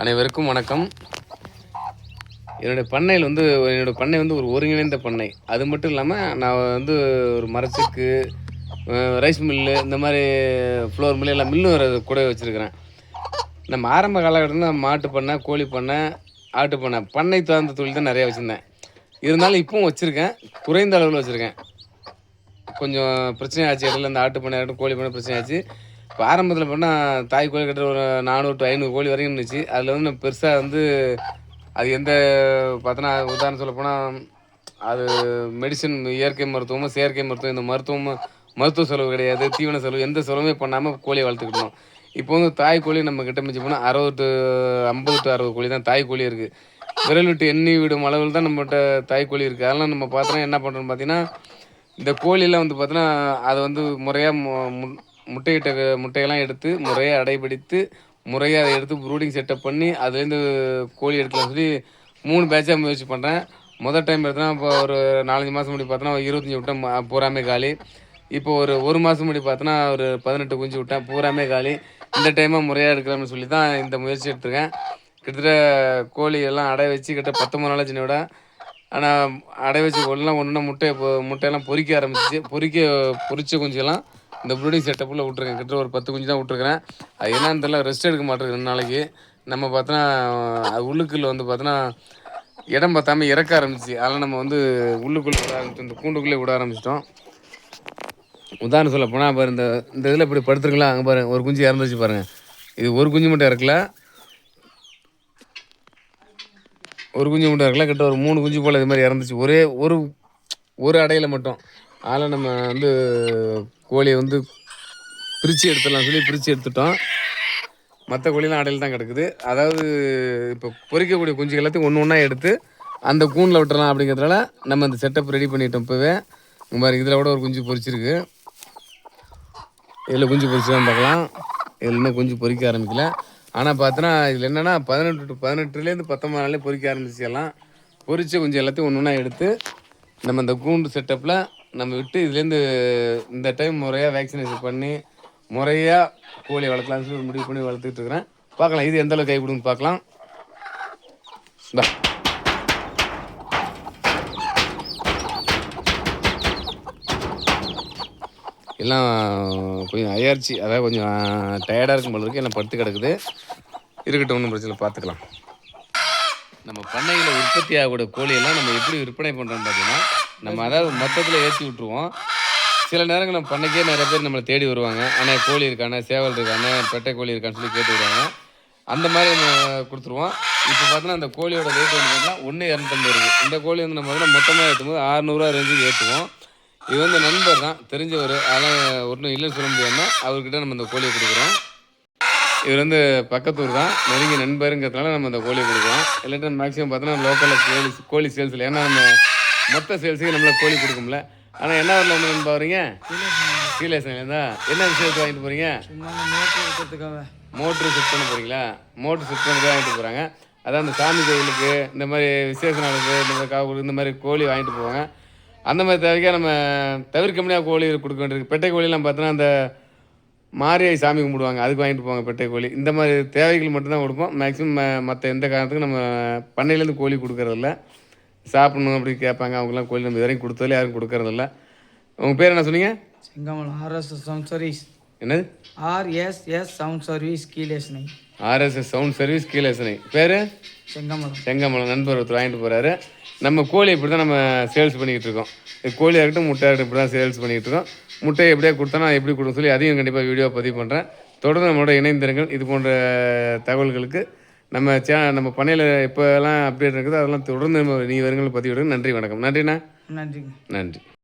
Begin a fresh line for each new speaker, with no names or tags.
அனைவருக்கும் வணக்கம். என்னுடைய பண்ணை வந்து ஒரு ஒருங்கிணைந்த பண்ணை. அது மட்டும் இல்லாம, நான் வந்து ஒரு மரச்செக்கு, ரைஸ் மில்லு இந்த மாரி ஃப்ளோர் மில்லு எல்லாம் மில்லும் வேற கூடவே வச்சிருக்கிறேன். நம்ம ஆரம்ப காலகட்டத்தில மாட்டு பண்ணை, கோழி பண்ணை, ஆட்டு பண்ணை, பண்ணை சார்ந்த தொழில் தான் நெறையா வச்சிருந்தேன். இருந்தாலும் இப்பவும் வச்சிருக்கேன். குறைந்த அளவுல வச்சிருக்கேன். கொஞ்சம் பிரச்சனையாச்சு. இடையில இந்த ஆட்டு பண்ணை ஆகட்டும், கோழி பண்ணை பிரச்சனையாச்சு. இப்ப ஆரம்பத்தில பார்த்தா, தாய் கோழி கிட்ட ஒரு 400 டூ 500 கோழி வரைக்கும் இருந்துச்சு. அதில வந்து நான் பெருசா வந்து அது எந்த பார்த்தோன்னா, உதாரணம் சொல்லப்போனா, அது மெடிசின் இயற்கை மருத்துவமும், செயற்கை மருத்துவம் இந்த மருத்துவமும் மருத்துவ செலவு கிடையாது. தீவன செலவு எந்த செலவுமே பண்ணாம கோழிய வளர்த்துக்கிட்டு இருந்தோம். இப்போ வந்து தாய் கோழி நம்ம கிட்ட மிஞ்சி போனா 60 டூ 50 டூ 60 கோழி தான் தாய் கோழி இருக்கு. விரல் விட்டு எண்ணி விடும் அளவில் தான் நம்மட்ட தாய் கோழி இருக்கு. அதெல்லாம் நம்ம பார்த்தோன்னா என்ன பண்ணுறோம்னு பார்த்தீங்கன்னா, இந்த கோழிலாம் வந்து பார்த்தோன்னா, அத வந்து முறையா மு முன் முட்டையிட்ட முட்டையெல்லாம் எடுத்து முறையா அடைபிடித்து, முறையா அத எடுத்து ப்ரூடிங் செட்டப் பண்ணி, அதுலேருந்து கோழி எடுக்கலாம்னு சொல்லி 3 பேட்சா முயற்சி பண்றேன். மொத டைம் எடுத்தேன்னா, இப்போ ஒரு 4, 5 மாசம் முன்னாடி பார்த்தோன்னா, 25 விட்டேன். பூராமே காலி. இப்போ ஒரு 1 மாசம் முன்னாடி பார்த்தோன்னா, ஒரு 18 குஞ்சு விட்டேன். பூராமே காலி. இந்த டைமா முறையா எடுக்கலாம்னு சொல்லி தான் இந்த முயற்சி எடுத்திருக்கேன். கிட்டத்தட்ட கோழி எல்லாம் அடை வச்சு கிட்ட 19 நாள் ஆச்சுன்னே விட. ஆனா, அடை வச்ச கோழிலாம் ஒண்ணொண்ணா முட்டையெல்லாம் பொரிக்க ஆரம்பிச்சுச்சு. பொரிச்ச குஞ்செல்லாம் இந்த ப்ரூடிங் செட்டப்ல விட்டுருக்கேன். கிட்டத்தட்ட ஒரு 10 குஞ்சு தான் விட்டுருக்கிறேன். அது என்னன்னு தெரியல, ரெஸ்ட் எடுக்க மாட்டேங்குது 2 நாளைக்கு. நம்ம பார்த்தோன்னா, அது உள்ளுக்குள்ள வந்து பார்த்தோன்னா, இடம் பத்தாம இறக்க ஆரம்பிச்சுச்சு. அதனால நம்ம வந்து உள்ளுக்குள்ள விட ஆரம்பிச்சோம். இந்த கூண்டுக்குள்ளே விட ஆரம்பிச்சுட்டோம். உதாரணம் சொல்லப் போனா, பாரு இந்த இந்த இதில இப்படி படுத்துருங்களா, அங்க பாருங்க ஒரு குஞ்சு இறந்துருச்சு பாருங்க. இது ஒரு குஞ்சு மட்டும் இறக்கல. ஒரு குஞ்சு மட்டும் இறக்கல. கிட்ட ஒரு 3 குஞ்சு போல இது மாரி இறந்துச்சு. ஒரே ஒரு ஒரு அடையில மட்டும். அதனால நம்ம வந்து கோழிய வந்து பிரிச்சு எடுத்துடலாம்னு சொல்லி பிரிச்சு எடுத்துட்டோம். மத்த கோழிலாம் அடையில தான் கிடக்குது. அதாவது இப்போ பொரிக்கக்கூடிய குஞ்சுகள் எல்லாத்தையும் ஒண்ணு ஒண்ணா எடுத்து அந்த கூண்டுல விட்டுறலாம் அப்படிங்கிறதுனால நம்ம அந்த செட்டப் ரெடி பண்ணிட்டோம் இப்பவே. இங்க பாருங்க, இதில கூட ஒரு குஞ்சு பொரிச்சிருக்கு. இதில குஞ்சு பொரிச்சுதான்னு பார்க்கலாம். இதில இன்னும் குஞ்சு பொரிக்க ஆரம்பிக்கல. ஆனா பார்த்தோன்னா, இதில என்னன்னா 18லேருந்து 19 நாள்லயே பொரிக்க ஆரம்பிச்சுச்சு எல்லாம். பொரிச்ச குஞ்சு எல்லாத்தையும் ஒண்ணு ஒண்ணா எடுத்து நம்ம இந்த கூண்டு செட்டப்ல நம்ம விட்டு இதுலேருந்து இந்த டைம் முறையா வேக்சினேஷன் பண்ணி, முறையா கோழிய வளர்க்கலாம்னு சொல்லி முடிவு பண்ணி வளர்த்துக்கிட்டு இருக்கிறேன். பார்க்கலாம் இது எந்த அளவுக்கு கை கொடுக்குன்னு பார்க்கலாம். இந்தா. எல்லாம் கொஞ்சம் அயர்ச்சி, அதாவது கொஞ்சம் டயர்டா இருக்கும் போல இருக்கு. எல்லாம் படுத்து கிடக்குது. இருக்கட்டும், ஒண்ணும் பிரச்சனை இல்ல, பார்த்துக்கலாம். நம்ம பண்ணையில உற்பத்தி ஆகக்கூடிய கோழியெல்லாம் நம்ம எப்படி விற்பனை பண்றோம்னு பார்த்தீங்கன்னா, நம்ம அதாவது மொத்தத்தில ஏத்தி விட்டுருவோம். சில நேரங்கள்ல நம்ம பண்ணைக்கே நிறைய பேர் நம்மள தேடி வருவாங்க. "அண்ணே கோழி இருக்காண்ணே, சேவல் இருக்காண்ணே, பெட்டை கோழி இருக்கான்னு" சொல்லி கேட்டு வருவாங்க. அந்த மாரி நம்ம குடுத்துருவோம். இப்போ பார்த்தோன்னா, அந்த கோழியோட ரேட் வந்து பார்த்தீங்கன்னா, 1 250 இருக்கு. இந்த கோழி வந்து நம்ம வந்து மொத்தமா ஏத்தும்போது ரூ. 600 ரேஞ்சுக்கு ஏத்துவோம். இது வந்து நண்பர் தான், தெரிஞ்சவரு. அதெல்லாம் ஒண்ணும் இல்லன்னு சொல்ல முடியாம, அவர்கிட்ட நம்ம இந்த கோழிய குடுக்குறோம். இவர் வந்து பக்கத்தூர் தான். நெருங்கிய நண்பருங்கிறதுனால நம்ம இந்த கோழிய குடுக்குறோம். இல்லாட்டா மேக்ஸிமம் பார்த்தோன்னா, லோக்கல்ல கோழி சேல்ஸ்ல, ஏன்னா நம்ம மொத்த சேல்ஸுக்கு நம்மளால கோழி குடுக்க. ஆனா என்ன ஊர்ல இருந்து நண்பா வரீங்க? கீழேசன்லேருந்தா? என்ன விஷயத்துக்கு வாங்கிட்டு போறீங்க?
சும்மா மோட்டர் இருக்கிறதுக்காக.
மோட்ரு செட் பண்ண போறீங்களா? மோட்ரு செட் பண்ணி வாங்கிட்டு போறாங்க. அதான் இந்த சாமி கோயிலுக்கு, இந்த மாதிரி விசேஷ நாளுக்கு, இந்த மாதிரி காவலுக்கு இந்த மாதிரி கோழி வாங்கிட்டு போவாங்க. அந்த மாதிரி தேவைக்கா நம்ம தவிர்க்க முடியாத கோழி கொடுக்க வேண்டியிருக்கு. பெட்டை கோழிலாம் பார்த்தோன்னா, அந்த மாரியாயி சாமி கும்பிடுவாங்க, அதுக்கு வாங்கிட்டு போவாங்க பெட்டை கோழி. இந்த மாதிரி தேவைகள் மட்டும்தான் கொடுப்போம். மேக்ஸிமம் மற்ற எந்த காரணத்துக்கும் நம்ம பண்ணையிலேருந்து கோழி கொடுக்கறதில்ல. சாப்பிடணும் அப்படின்னு கேட்பாங்க. அவங்கலாம் கோழி நம்ம இதுவரைக்கும் கொடுத்ததில்ல, யாரும் கொடுக்கறதில்ல. உங்க பேர் என்ன சொன்னீங்க?
Sengamalam RSS sound service.
என்னது?
ஆர்எஸ்எஸ் சவுண்ட் சர்வீஸ் கீழேசனை.
ஆர்எஸ்எஸ் சவுண்ட் சர்வீஸ் கீழேசனை. பேர்?
செங்கமலம்.
செங்கமலம். நண்பர் ஒருத்தர் வாங்கிட்டு போகிறாரு. நம்ம கோழி இப்படி தான் நம்ம சேல்ஸ் பண்ணிக்கிட்டு இருக்கோம். கோழியாக இருக்கட்டும், முட்டையாக இருக்கட்டும், இப்படி தான் சேல்ஸ் பண்ணிக்கிட்டு இருக்கோம். முட்டையை எப்படியா கொடுத்தா நான் எப்படி கொடுன்னு சொல்லி அதையும் கண்டிப்பாக வீடியோ பதிவு பண்ணுறேன். தொடர்ந்து நம்மளோட இணைந்திருங்கள். இது போன்ற தகவல்களுக்கு நம்ம பண்ணையில் எப்போல்லாம் அப்டேட் இருக்குது அதெல்லாம் தொடர்ந்து நம்ம வருங்கள் பதிவிடுங்க. நன்றி, வணக்கம். நன்றிண்ணா.
நன்றிங்க.
நன்றி.